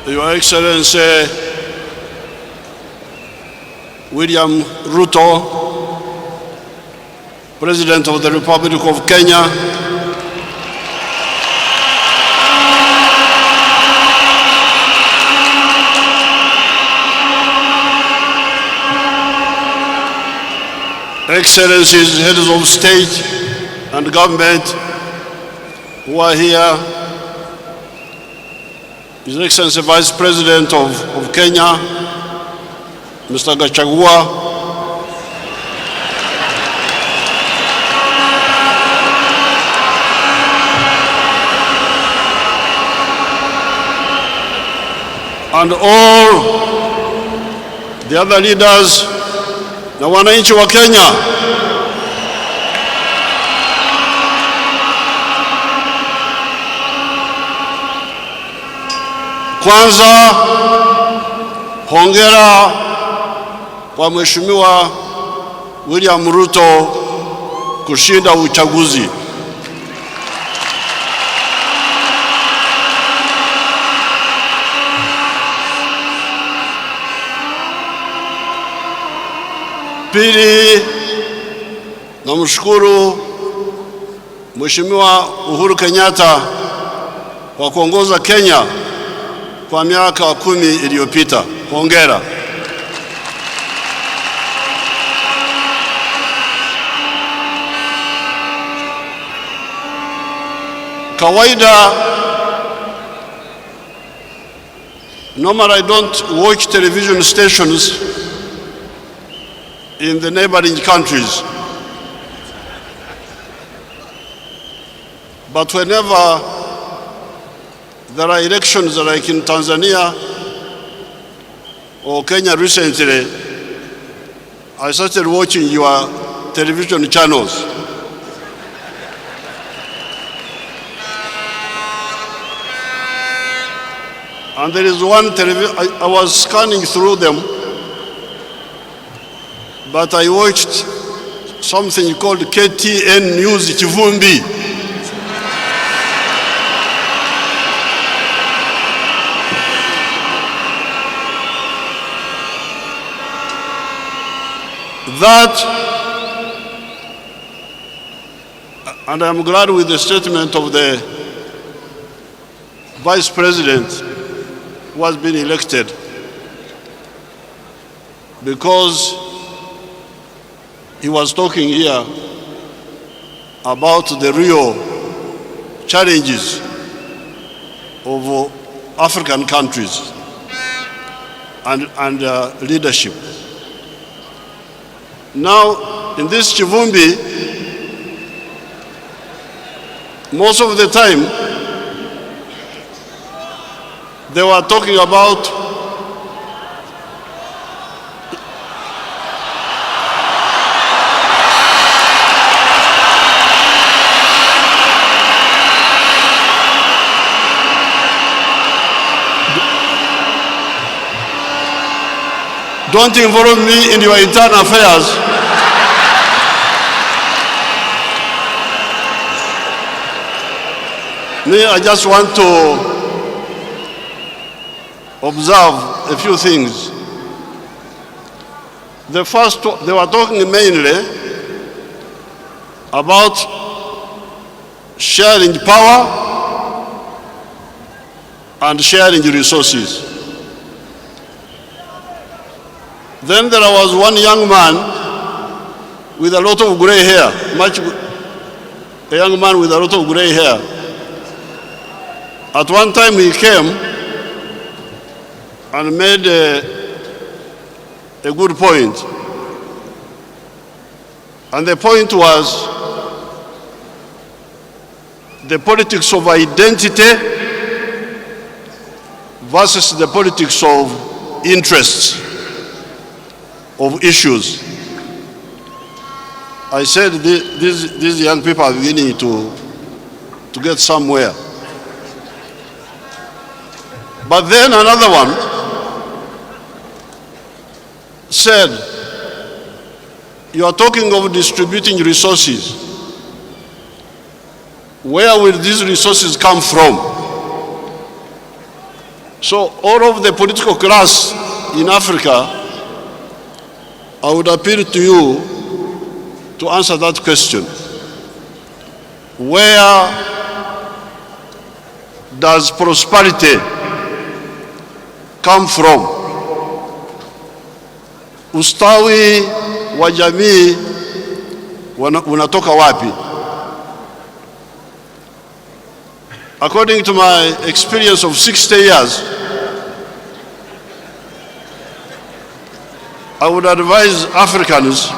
Your Excellency William Ruto, President of the Republic of Kenya, Excellencies, heads of state and government who are here, His Excellency Vice President of Kenya, Mr. Gachagua, and all the other leaders na wananchi wa Kenya. Kwanza, hongera kwa Mheshimiwa William Ruto kushinda uchaguzi. Pili, namshukuru Mheshimiwa Uhuru Kenyatta kwa kuongoza Kenya kwa miaka 10 iliyopita. Hongera. Kawaida, normally I don't watch television stations in the neighboring countries. But whenever there are elections like in Tanzania or Kenya recently, I started watching your television channels. And there is one television, I was scanning through them, but I watched something called KTN News Chivumbi. That, and I'm glad with the statement of the Vice President who has been elected, because he was talking here about the real challenges of African countries and leadership. Now, in this Chivumbi, most of the time, they were talking about don't involve me in your internal affairs. Me, I just want to observe a few things. The first, they were talking mainly about sharing power and sharing resources. Then there was one young man with a lot of gray hair, a young man with a lot of gray hair. At one time he came and made a good point. And the point was the politics of identity versus the politics of interests, of issues. I said these young people are beginning to get somewhere. But then another one said, you are talking of distributing resources. Where will these resources come from? So all of the political class in Africa, I would appeal to you to answer that question. Where does prosperity come from? Ustawi wa jamii unatoka wapi? According to my experience of 60 years, I would advise Africans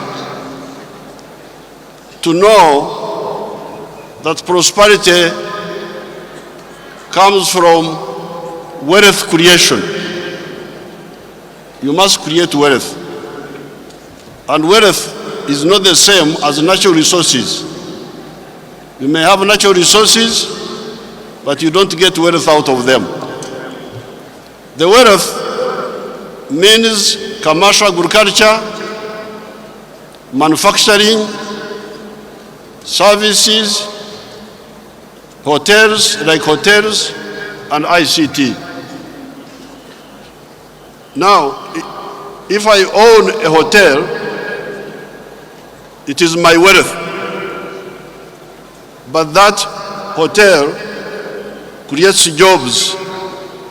to know that prosperity comes from wealth creation. You must create wealth. And wealth is not the same as natural resources. You may have natural resources, but you don't get wealth out of them. The wealth means commercial agriculture, manufacturing, services, hotels, like hotels, and ICT. Now, if I own a hotel, it is my wealth. But that hotel creates jobs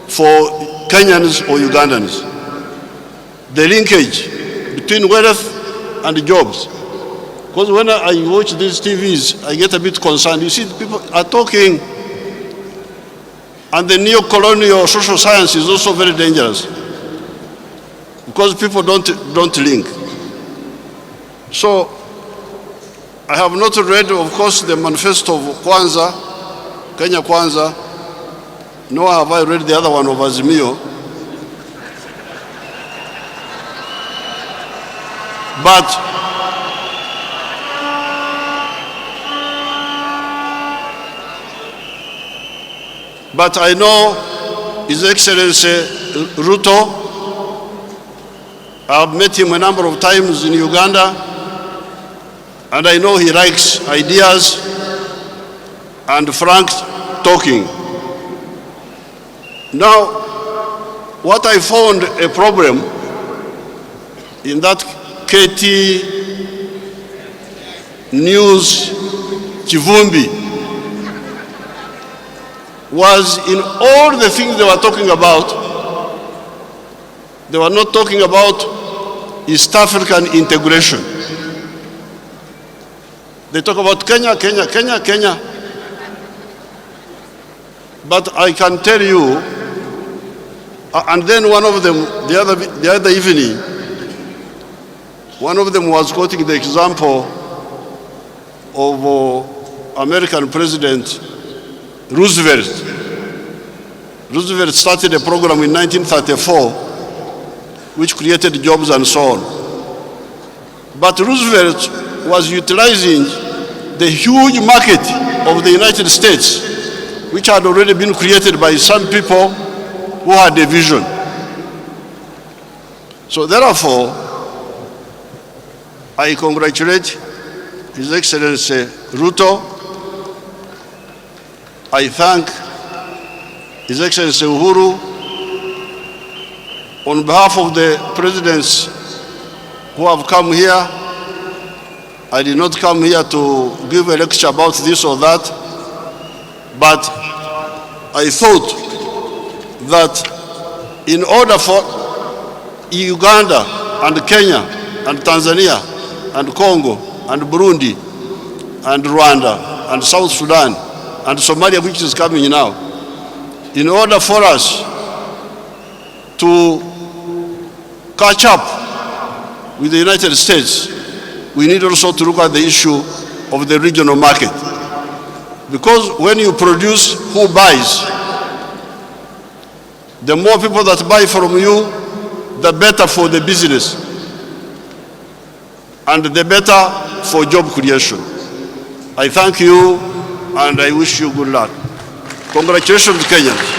for Kenyans or Ugandans. The linkage between wealth and jobs. Because when I watch these TVs, I get a bit concerned. You see, people are talking, and the neo-colonial social science is also very dangerous, because people don't link. So, I have not read, of course, the manifesto of Kwanza, Kenya Kwanza, nor have I read the other one of Azimio. But I know His Excellency Ruto. I've met him a number of times in Uganda, and I know he likes ideas and frank talking. Now, what I found a problem in that KT News Chivumbi was, in all the things they were talking about, they were not talking about East African integration. They talk about Kenya, Kenya, Kenya, Kenya. But I can tell you, and then one of them, the other evening, one of them was quoting the example of American President Roosevelt. Roosevelt started a program in 1934 which created jobs and so on. But Roosevelt was utilizing the huge market of the United States, which had already been created by some people who had a vision. So therefore, I congratulate His Excellency Ruto. I thank His Excellency Uhuru. On behalf of the presidents who have come here, I did not come here to give a lecture about this or that, but I thought that in order for Uganda and Kenya and Tanzania and Congo and Burundi and Rwanda and South Sudan and Somalia, which is coming now, in order for us to catch up with the United States, we need also to look at the issue of the regional market. Because when you produce, who buys? The more people that buy from you, the better for the business, and the better for job creation. I thank you, and I wish you good luck. Congratulations, Kenyans.